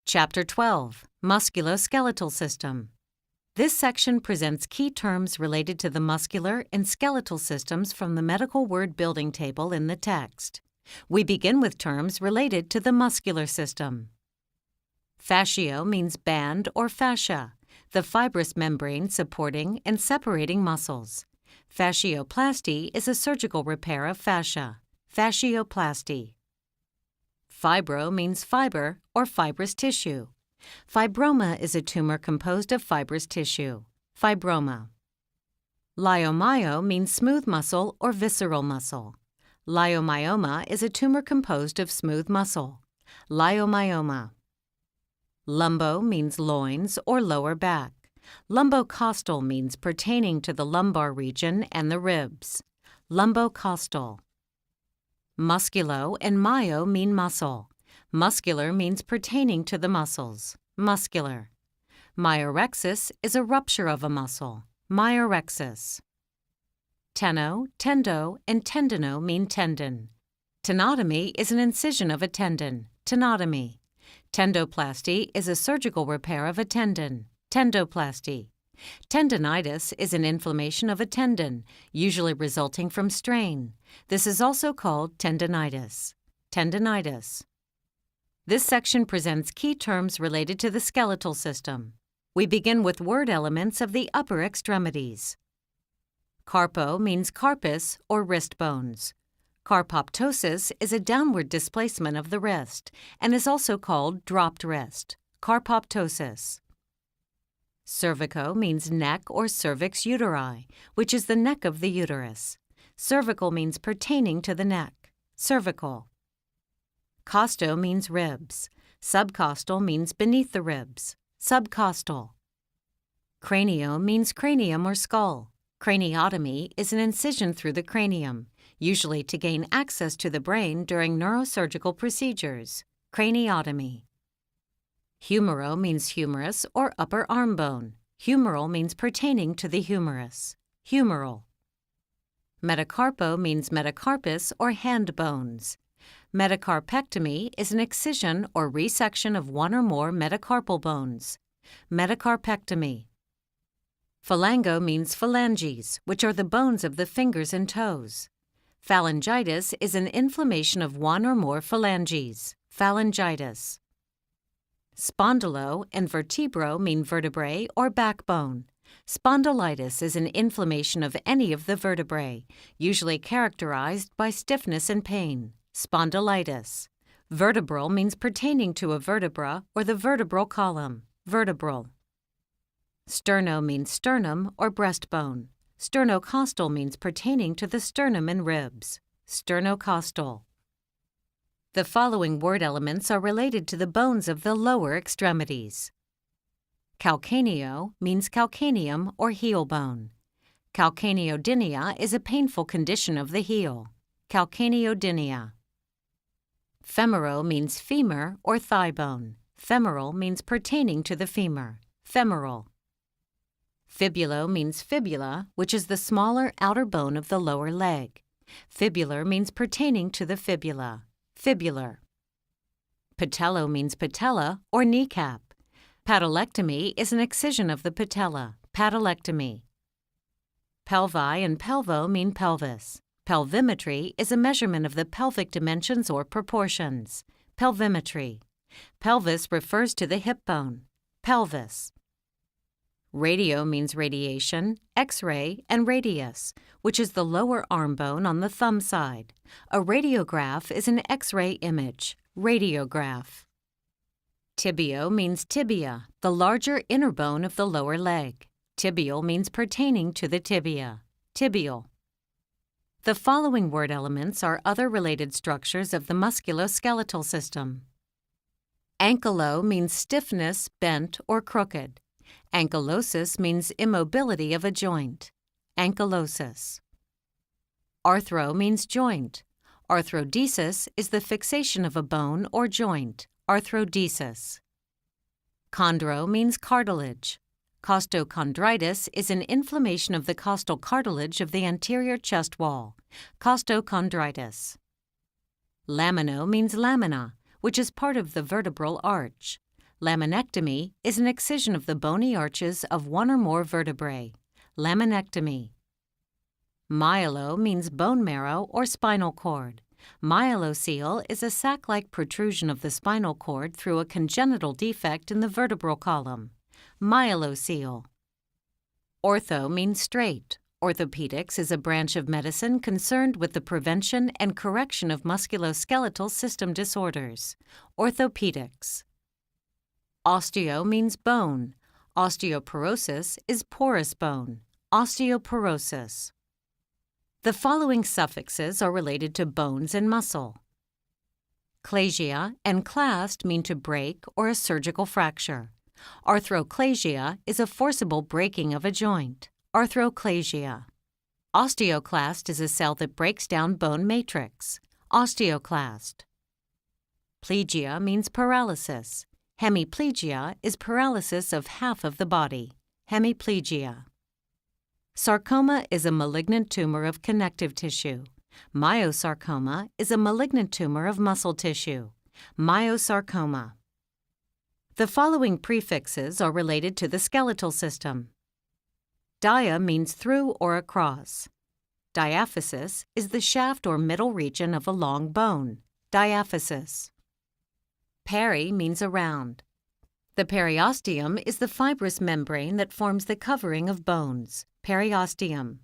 Chapter 12, Musculoskeletal System. This section presents key terms related to the muscular and skeletal systems from the medical word building table in the text. We begin with terms related to the muscular system. Fascio means band or fascia, the fibrous membrane supporting and separating muscles. Fascioplasty is a surgical repair of fascia. Fascioplasty. Fibro means fiber or fibrous tissue. Fibroma is a tumor composed of fibrous tissue. Fibroma. Leiomyo means smooth muscle or visceral muscle. Leiomyoma is a tumor composed of smooth muscle. Leiomyoma. Lumbo means loins or lower back. Lumbocostal means pertaining to the lumbar region and the ribs. Lumbocostal. Musculo and myo mean muscle. Muscular means pertaining to the muscles. Muscular. Myorrhexis is a rupture of a muscle. Myorrhexis. Teno, tendo, and tendino mean tendon. Tenotomy is an incision of a tendon. Tenotomy. Tendoplasty is a surgical repair of a tendon. Tendoplasty. Tendinitis is an inflammation of a tendon, usually resulting from strain. This is also called tendinitis. Tendinitis. This section presents key terms related to the skeletal system. We begin with word elements of the upper extremities. Carpo means carpus or wrist bones. Carpoptosis is a downward displacement of the wrist and is also called dropped wrist. Carpoptosis. Cervico means neck or cervix uteri, which is the neck of the uterus. Cervical means pertaining to the neck. Cervical. Costo means ribs. Subcostal means beneath the ribs. Subcostal. Cranio means cranium or skull. Craniotomy is an incision through the cranium, usually to gain access to the brain during neurosurgical procedures. Craniotomy. Humero means humerus or upper arm bone. Humeral means pertaining to the humerus. Humeral. Metacarpo means metacarpus or hand bones. Metacarpectomy is an excision or resection of one or more metacarpal bones. Metacarpectomy. Phalango means phalanges, which are the bones of the fingers and toes. Phalangitis is an inflammation of one or more phalanges. Phalangitis. Spondylo and vertebro mean vertebrae or backbone. Spondylitis is an inflammation of any of the vertebrae, usually characterized by stiffness and pain. Spondylitis. Vertebral means pertaining to a vertebra or the vertebral column. Vertebral. Sterno means sternum or breastbone. Sternocostal means pertaining to the sternum and ribs. Sternocostal. The following word elements are related to the bones of the lower extremities. Calcaneo means calcaneum or heel bone. Calcaneodynia is a painful condition of the heel. Calcaneodynia. Femoro means femur or thigh bone. Femoral means pertaining to the femur. Femoral. Fibulo means fibula, which is the smaller outer bone of the lower leg. Fibular means pertaining to the fibula. Fibular. Patello means patella or kneecap. Patelectomy is an excision of the patella. Patelectomy. Pelvi and pelvo mean pelvis. Pelvimetry is a measurement of the pelvic dimensions or proportions. Pelvimetry. Pelvis refers to the hip bone. Pelvis. Radio means radiation, X-ray, and radius, which is the lower arm bone on the thumb side. A radiograph is an X-ray image. Radiograph. Tibio means tibia, the larger inner bone of the lower leg. Tibial means pertaining to the tibia. Tibial. The following word elements are other related structures of the musculoskeletal system. Ankylo means stiffness, bent, or crooked. Ankylosis means immobility of a joint. Ankylosis. Arthro means joint. Arthrodesis is the fixation of a bone or joint. Arthrodesis. Chondro means cartilage. Costochondritis is an inflammation of the costal cartilage of the anterior chest wall. Costochondritis. Lamino means lamina, which is part of the vertebral arch. Laminectomy is an excision of the bony arches of one or more vertebrae. Laminectomy. Myelo means bone marrow or spinal cord. Myelocele is a sac-like protrusion of the spinal cord through a congenital defect in the vertebral column. Myelocele. Ortho means straight. Orthopedics is a branch of medicine concerned with the prevention and correction of musculoskeletal system disorders. Orthopedics. Osteo means bone. Osteoporosis is porous bone. Osteoporosis. The following suffixes are related to bones and muscle. Clasia and clast mean to break or a surgical fracture. Arthrochalasia is a forcible breaking of a joint. Arthrochalasia. Osteoclast is a cell that breaks down bone matrix. Osteoclast. Plegia means paralysis. Hemiplegia is paralysis of half of the body. Hemiplegia. Sarcoma is a malignant tumor of connective tissue. Myosarcoma is a malignant tumor of muscle tissue. Myosarcoma. The following prefixes are related to the skeletal system. Dia means through or across. Diaphysis is the shaft or middle region of a long bone. Diaphysis. Peri means around. The periosteum is the fibrous membrane that forms the covering of bones. Periosteum.